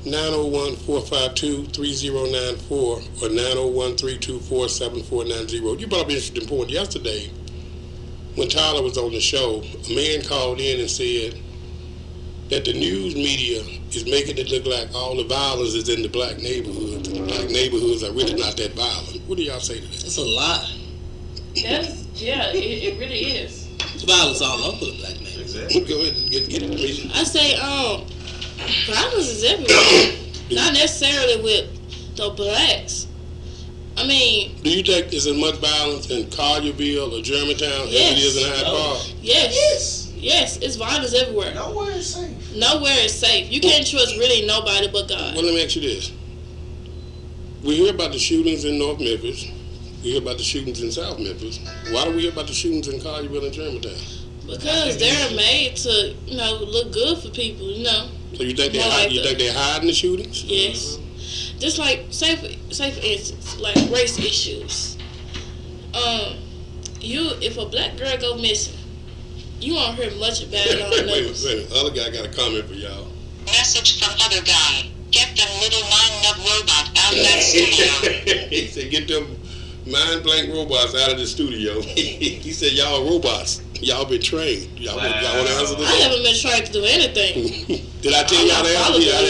901-452-3094 or 901-324-7490. You brought up an interesting point. Yesterday, when Tyler was on the show, a man called in and said that the news media is making it look like all the violence is in the black neighborhoods. The black neighborhoods are really not that violent. What do y'all say to that? It's a lie. It really is. It's violence all over the black neighborhood. Exactly. Go ahead and get it, please. I say, violence is everywhere. Not necessarily with the blacks. I mean, Do you think there's as much violence in Collierville or Germantown as it is in Hyde Park? yes, it's violence everywhere. Nowhere is safe. Nowhere is safe. You can't trust really nobody but God. Well, let me ask you this. We hear about the shootings in North Memphis. We hear about the shootings in South Memphis. Why do we hear about the shootings in Collierville and Germantown? Because they're made to, look good for people, So you think they're hiding the shootings? Yes. Just like, say for instance, like race issues. If a black girl go missing, you won't hear much about it on the news. Wait a minute. The other guy got a comment for y'all. Message from other guy. Get them little mind-nut robot out of that studio. He said, get them mind-blank robots out of the studio. He said, y'all robots. Y'all been trained. Y'all want to answer this? I haven't been trying to do anything. Did I tell y'all to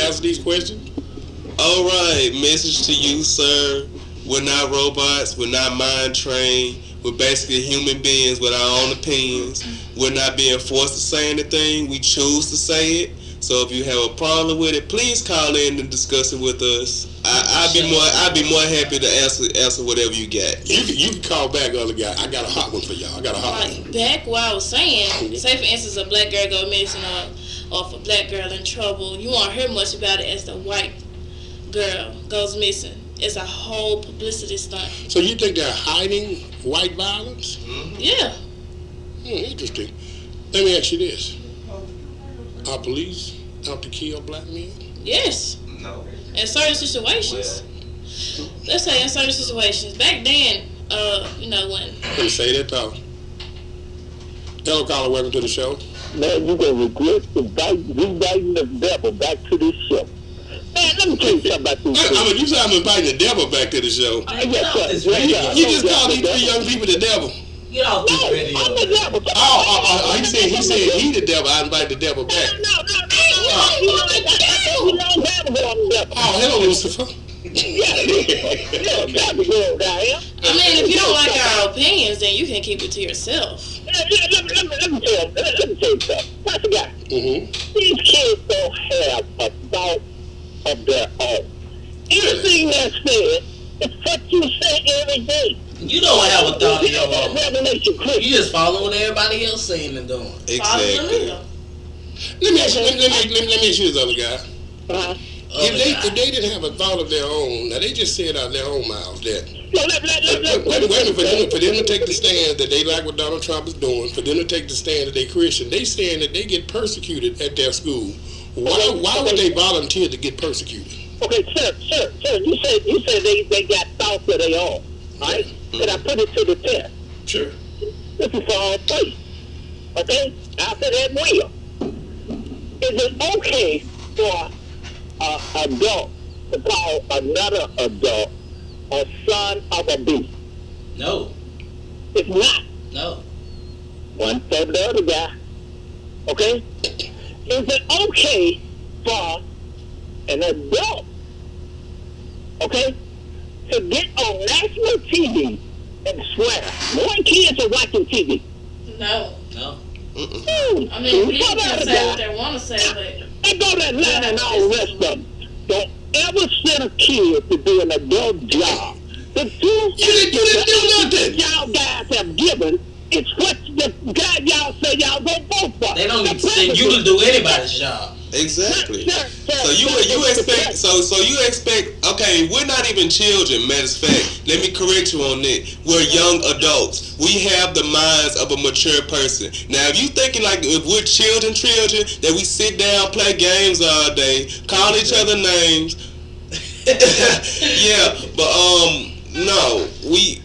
answer these questions? All right, message to you, sir. We're not robots. We're not mind trained. We're basically human beings with our own opinions. We're not being forced to say anything. We choose to say it. So if you have a problem with it, please call in and discuss it with us. I'd be more happy to answer whatever you got. You can call back, other guy. I got a hot one for y'all. Like back what I was saying, say for instance a black girl go missing or if a black girl in trouble, you won't hear much about it as the white girl goes missing. It's a whole publicity stunt. So you think they're hiding white violence? Yeah. Interesting. Let me ask you this. Are police out to kill black men? Yes. No. In certain situations. Let's say in certain situations. Back then, when Let me say that though. Hello, caller. Welcome to the show. Man, you're going to regret inviting the devil back to this show. Man, let me tell you something about these people. You said I'm inviting the devil back to the show. Yes, sir. You just called these three young people the devil. Get off this video. I'm the devil. He said he the devil. I invite the devil back. No. Oh, hello, Lucifer. I mean, if you don't like our opinions, then you can keep it to yourself. Let me tell you something. That's a guy. These kids don't have a thought of their own. Anything that's said is what you say every day. You don't have a thought of your own. Revelation Christian. You just following what everybody else saying and doing. Exactly. Let me ask you this, other guy. Uh-huh. If they didn't have a thought of their own, now they just said out of their own mouths that for them to take the stand that they like what Donald Trump is doing, for them to take the stand that they Christian, they saying that they get persecuted at their school. Why would they volunteer to get persecuted? Okay, sir, you said they got thoughts of their own, right? But I put it to the test. Sure. This is for all faith. Okay? After that will. Is it okay for an adult to call another adult a son of a beast? No. It's not. No. one for the other guy. Okay? Is it okay for an adult, okay, to get on national TV and swear? More kids are watching TV. No. No. I mean, people can say what they want to say, but They go to Atlanta and all the rest of them. Don't ever send a kid to do an adult job. The two You didn't do nothing. y'all guys have given is what the guy y'all say y'all gonna vote for. They don't need to send you to do anybody's job. Exactly. So you expect you expect okay, we're not even children, matter of fact. Let me correct you on that. We're young adults. We have the minds of a mature person. Now if you thinking like if we're children that we sit down, play games all day, call each other names. Yeah, but no, we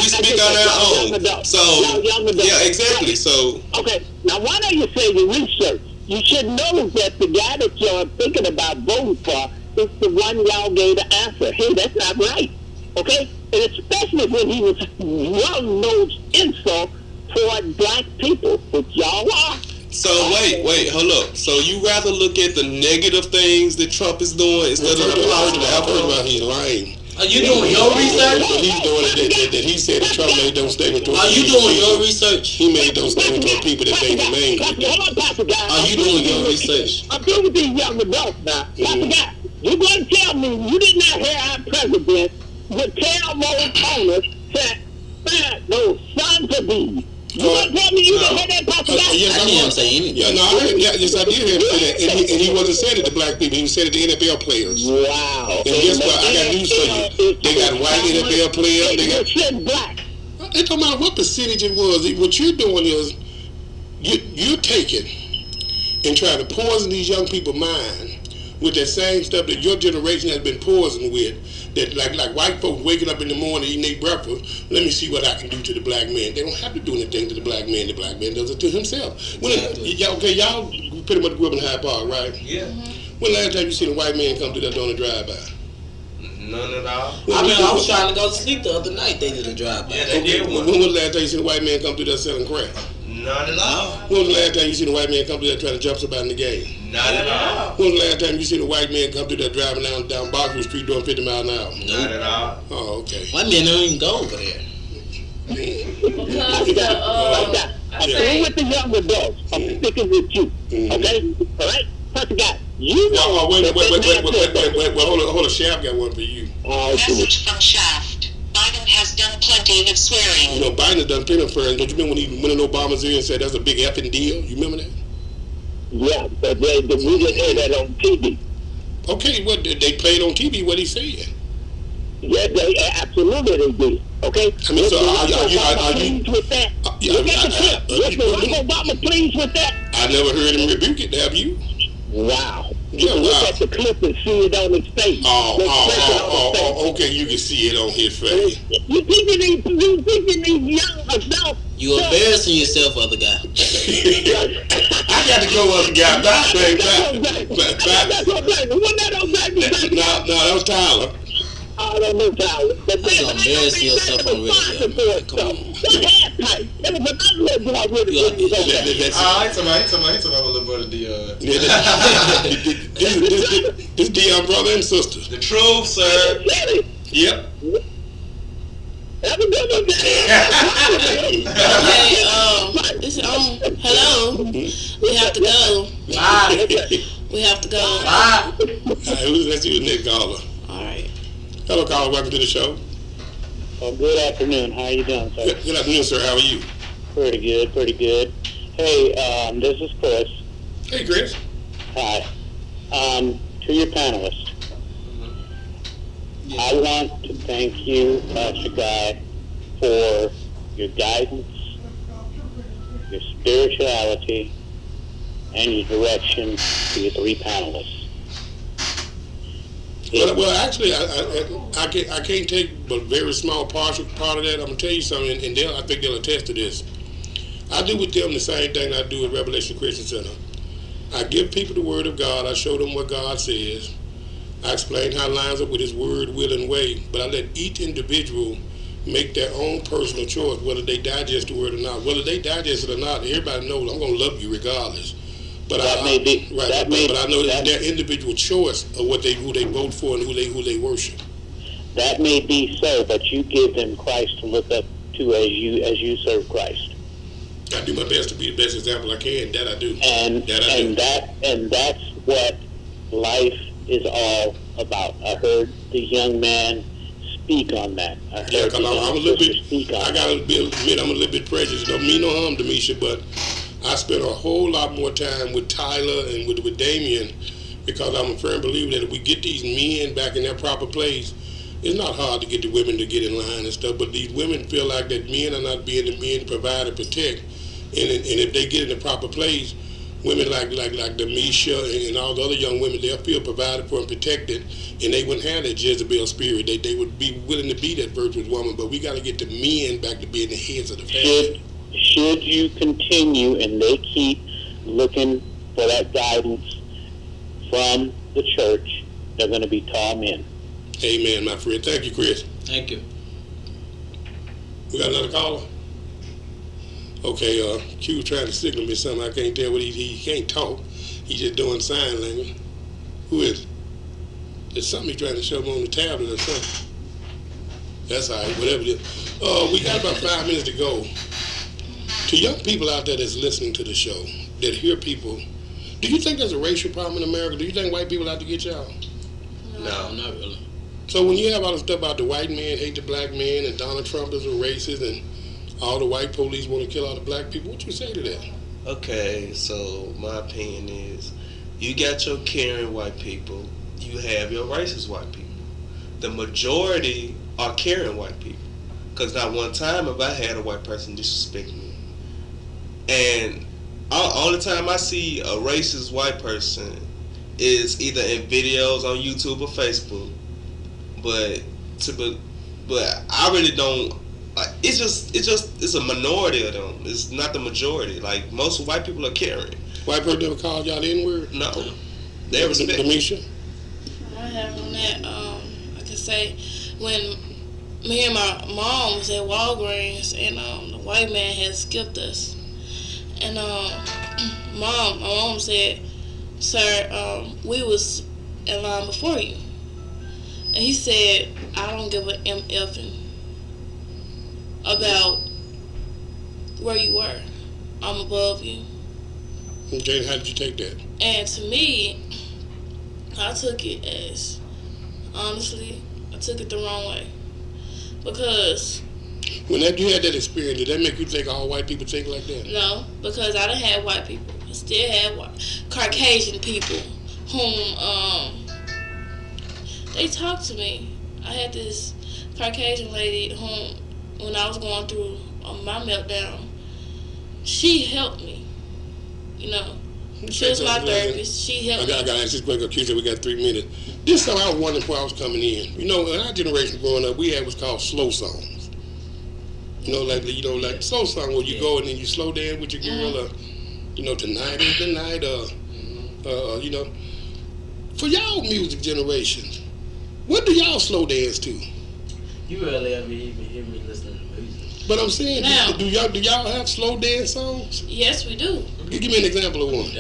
speak on our own. So yeah, exactly. So okay, now why don't you say your research? You should know that the guy that you're thinking about voting for is the one y'all gave the answer. Hey, that's not right. Okay? And especially when he was one-nosed insult toward black people, which y'all are. So wait, hold up. So you rather look at the negative things that Trump is doing instead of the positive? I've heard about he's lying. Are you doing your research? He's doing it that he said that Trump made those statements. Are you doing your research? He made those statements to people that they remain. Hold on, Pastor Guy. Are you doing your research? I'm doing with these young adults now. Pastor Guy, you're going to tell me you did not hear our president would tell more owners that those sons of these. You going to tell me you didn't hear that, Pastor Guy? Yes, I didn't hear him say anything. Yeah, no, yes, I did hear him say that. And he wasn't saying it to black people. He said it to NFL players. Wow. And guess what? I got news for you. They got white NFL players. They got black. It don't matter what percentage it was. What you're doing is you're taking and trying to poison these young people's mind with that same stuff that your generation has been poisoned with. That like white folks waking up in the morning eating their breakfast. Let me see what I can do to the black man. They don't have to do anything to the black man. The black man does it to himself. Y'all pretty much grew up in Hyde Park, right? Yeah. When last time you seen a white man come through that door and drive by? None at all. I was trying to go to sleep the other night. They did a drive-by. Yeah, they did one. When was the last time you seen a white man come through there selling crack? Not at all. When was the last time you seen a white man come through there trying to jump somebody in the game? Not at all. When was the last time you seen a white man come through there driving down Boston Street doing 50 miles an hour? Not at all. Oh, okay. White men don't even go over there. because I'm sticking with the young adults. I'm sticking with you. Okay? All right? Pastor Guy, you know. Wait, hold on. Shaft got one for you. Message from Shaft. Biden has done plenty of swearing. You know, Biden has done plenty of swearing. Don't you remember when he went in Obama's ear and said that's a big effing deal? You remember that? Yeah, but we didn't hear that on TV. Okay, what they played on TV what he said. Yeah, absolutely they did. Okay? I mean, so are you pleased with that? Look at the clip. Was Barack Obama pleased with that? I never heard him rebuke it, have you? Wow. Yeah, Look wow. at the clip and see it on his face. Okay, you can see it on his face. You thinking these young adults? You embarrassing yourself, other guy. I got to go up and got that thing back. That's what black. Wasn't that on black? No, that was Tyler. I don't know, Tyler. But You embarrassing yourself on radio. Come on. There was another little boy really Somebody a little bit of Dion. This Dion brother and sister. The truth, sir. Yep. Have a good one, okay, this hello. We have to go. Bye. We have to go. Bye. Let's see the next caller. All right. Hello, caller. Welcome to the show. Oh, good afternoon. How you doing, sir? Good afternoon, sir. How are you? Pretty good. Hey, this is Chris. Hey, Chris. Hi. To your panelists, I want to thank you, Pastor Guy, for your guidance, your spirituality, and your direction to your three panelists. Well, actually, I can't take but a very small part of that. I'm gonna tell you something, and I think they'll attest to this. I do with them the same thing I do at Revelation Christian Center. I give people the Word of God. I show them what God says. I explain how it lines up with His Word, will, and way. But I let each individual make their own personal choice, whether they digest the word or not. Whether they digest it or not, everybody knows I'm going to love you regardless. But That may be. Right, That but, may, but I know that, it's their individual choice of who they vote for and who they worship. that may be so, but you give them Christ to look up to as you serve Christ. I do my best to be the best example I can. That I do. And that's what life is all about. I heard the young man speak on that. I heard Yeah, because I'm a little bit. speak on I gotta admit I'm a little bit prejudiced. Don't mean no harm to Misha, but I spent a whole lot more time with Tyler and with Damien because I'm a firm believer that if we get these men back in their proper place, it's not hard to get the women to get in line and stuff. But these women feel like that men are not being the men to provide and protect, and if they get in the proper place, women like the Misha and all the other young women, they'll feel provided for and protected, and they wouldn't have that Jezebel spirit. They would be willing to be that virtuous woman. But we got to get the men back to being the heads of the family. Should you continue and they keep looking for that guidance from the church, they're going to be tall men. Amen, my friend. Thank you, Chris. Thank you. We got another caller? Okay, Q trying to signal me something. I can't tell what he can't talk. He's just doing sign language. Who is it? There's something he's trying to show me on the tablet or something. That's all right, whatever it is. We got about 5 minutes to go. To young people out there that's listening to the show, that hear people, do you think there's a racial problem in America? Do you think white people out to get y'all? No, not really. So when you have all the stuff about the white man hate the black man and Donald Trump is a racist and all the white police want to kill all the black people, what you say to that? Okay, so my opinion is, you got your caring white people, you have your racist white people. The majority are caring white people. Because not one time have I had a white person disrespect me. And all the time I see a racist white person is either in videos on YouTube or Facebook. But I really don't. It's a minority of them. It's not the majority. Like most white people are caring. White person never called y'all the N-word? No, they respect. Misha? I have on that. I can say when me and my mom was at Walgreens and the white man had skipped us, and my mom said, "Sir, we was in line before you," and he said, "I don't give a MFing about where you were. I'm above you." Okay, how did you take that? And to me, I took it as, honestly, I took it the wrong way. Because when you had that experience, did that make you think all white people think like that? no, because I done had white people. I still had Caucasian people whom they talked to me. I had this Caucasian lady whom, when I was going through my meltdown, she helped me. You know, she was my therapist. She helped me. I got to ask this quick. We got 3 minutes. This is something I was wondering before I was coming in. You know, in our generation growing up, we had what's called slow songs. Like slow song where you go and then you slow dance with your girl, or tonight is the night, for y'all music generations, what do y'all slow dance to? You really ever even hear me listening to music? But I'm saying, Now, do y'all have slow dance songs? Yes, we do. Give me an example of one.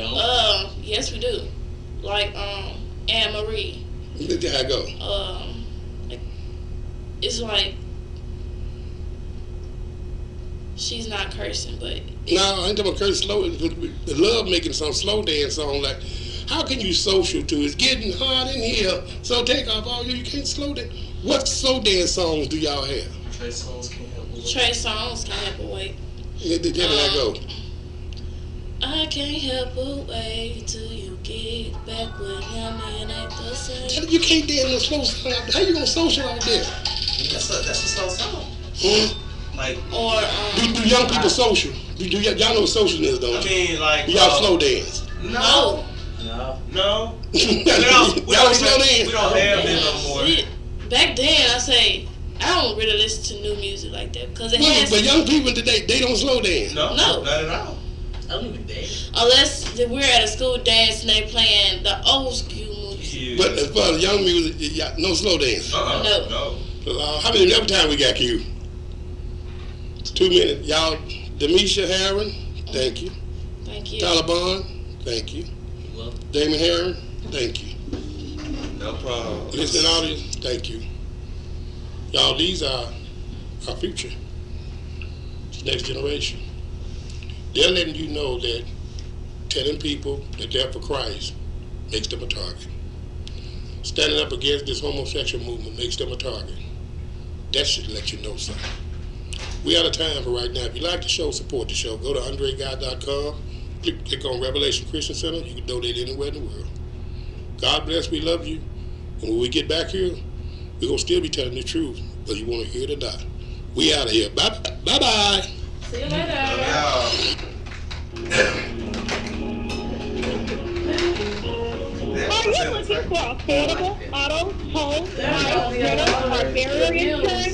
Yes, we do. Like Anne Marie. There I go. It's like she's not cursing, but No, I ain't talking about cursing slow. The love making some slow dance song like, how can you social to? It's getting hot in here, so take off all you can't slow dance. What slow dance songs do y'all have? Trey Songz can't help but wait. Trey Songz can't help but wait. There I go. I can't help but wait till you get back with him and act the same. You can't dance no slow song. How you gonna social out there? That's a slow song. Like, Or Do young people social? Y'all know what social is, don't you? I mean, like, Do y'all slow dance? no. No. we Y'all don't slow dance? We don't have that no more. Back then, I say I don't really listen to new music like that because it has. But young people today, they don't slow dance. No, No. not at all. I don't even dance. Unless we're at a school dance and they playing the old school music. But as far as young music, no slow dance. No. No. How many time we got, Q? 2 minutes. Y'all, Demisha Harron, thank you. Thank you. Taliban, thank you. Well, Damon Harron, thank you. No problem. Listening audience, thank you. Y'all, these are our future. It's the next generation. They're letting you know that telling people that they're for Christ makes them a target. Standing up against this homosexual movement makes them a target. That should let you know something. We out of time for right now. If you like the show, support the show. Go to AndreGuy.com. Click on Revelation Christian Center. You can donate anywhere in the world. God bless. We love you. And when we get back here, we're going to still be telling the truth, whether you want to hear it or not. We out of here. Bye-bye. See you later. Are you looking for affordable auto, home, rental, or barrier insurance?